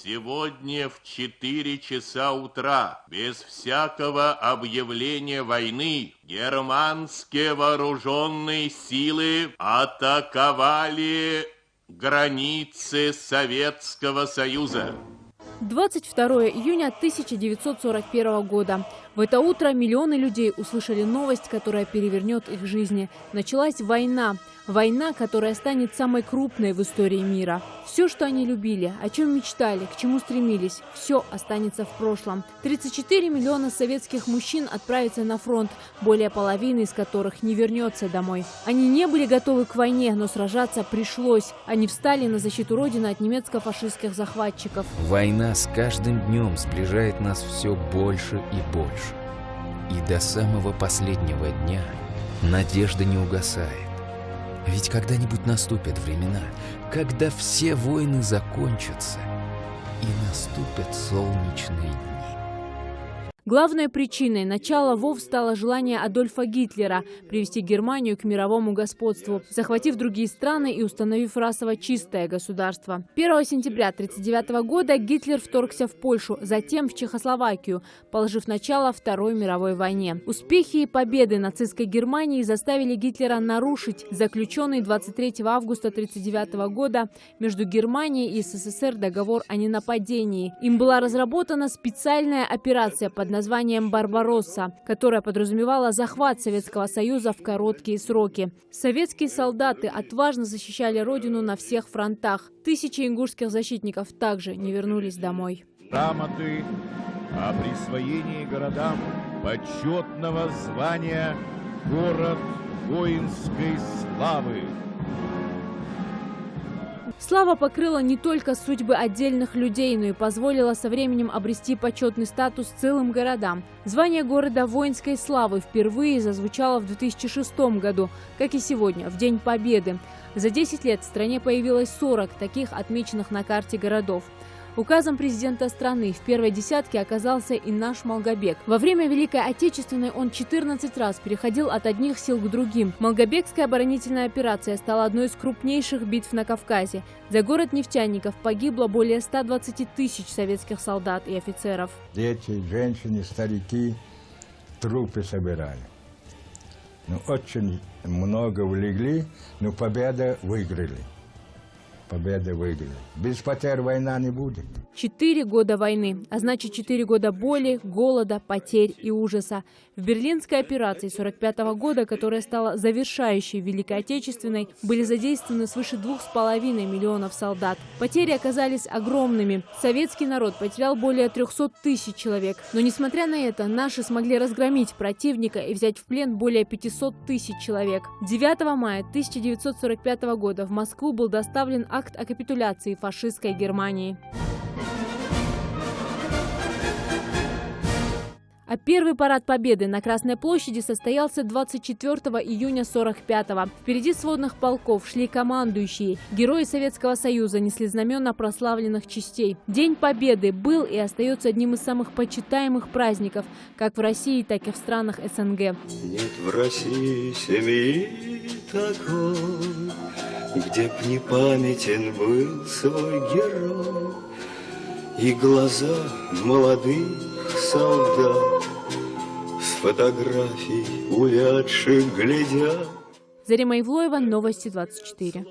Сегодня в 4 часа утра, без всякого объявления войны, германские вооруженные силы атаковали границы Советского Союза. 22 июня 1941 года. В это утро миллионы людей услышали новость, которая перевернет их жизни. Началась война. Война, которая станет самой крупной в истории мира. Все, что они любили, о чем мечтали, к чему стремились, все останется в прошлом. 34 миллиона советских мужчин отправятся на фронт, более половины из которых не вернется домой. Они не были готовы к войне, но сражаться пришлось. Они встали на защиту Родины от немецко-фашистских захватчиков. Война с каждым днем сближает нас все больше и больше. И до самого последнего дня надежда не угасает. Ведь когда-нибудь наступят времена, когда все войны закончатся, и наступят солнечные дни. Главной причиной начала ВОВ стало желание Адольфа Гитлера привести Германию к мировому господству, захватив другие страны и установив расово чистое государство. 1 сентября 1939 года Гитлер вторгся в Польшу, затем в Чехословакию, положив начало Второй мировой войне. Успехи и победы нацистской Германии заставили Гитлера нарушить заключенный 23 августа 1939 года между Германией и СССР договор о ненападении. Им была разработана специальная операция под названием «Барбаросса», которая подразумевала захват Советского Союза в короткие сроки. Советские солдаты отважно защищали родину на всех фронтах. Тысячи ингушских защитников также не вернулись домой. Грамоты о присвоении городам почетного звания «Город воинской славы». Слава покрыла не только судьбы отдельных людей, но и позволила со временем обрести почетный статус целым городам. Звание города воинской славы впервые зазвучало в 2006 году, как и сегодня, в День Победы. За 10 лет в стране появилось 40 таких отмеченных на карте городов. Указом президента страны в первой десятке оказался и наш Малгобек. Во время Великой Отечественной он 14 раз переходил от одних сил к другим. Малгобекская оборонительная операция стала одной из крупнейших битв на Кавказе. За город нефтяников погибло более 120 тысяч советских солдат и офицеров. Дети, женщины, старики трупы собирали. Очень много улегли, но победу выиграли. Победа выиграли. Без потерь война не будет. 4 года войны, а значит 4 года боли, голода, потерь и ужаса. В Берлинской операции 1945 года, которая стала завершающей Великой Отечественной, были задействованы свыше 2,5 миллионов солдат. Потери оказались огромными. Советский народ потерял более 300 тысяч человек. Но несмотря на это, наши смогли разгромить противника и взять в плен более 500 тысяч человек. 9 мая 1945 года в Москву был доставлен акт о капитуляции фашистской Германии. А первый парад Победы на Красной площади состоялся 24 июня 1945-го. Впереди сводных полков шли командующие. Герои Советского Союза несли знамена прославленных частей. День Победы был и остается одним из самых почитаемых праздников, как в России, так и в странах СНГ. Нет в России семьи такой, где б не памятен был свой герой, и глаза молодых солдат с фотографий увядших глядят. Зарема Ивлоева, Новости 24.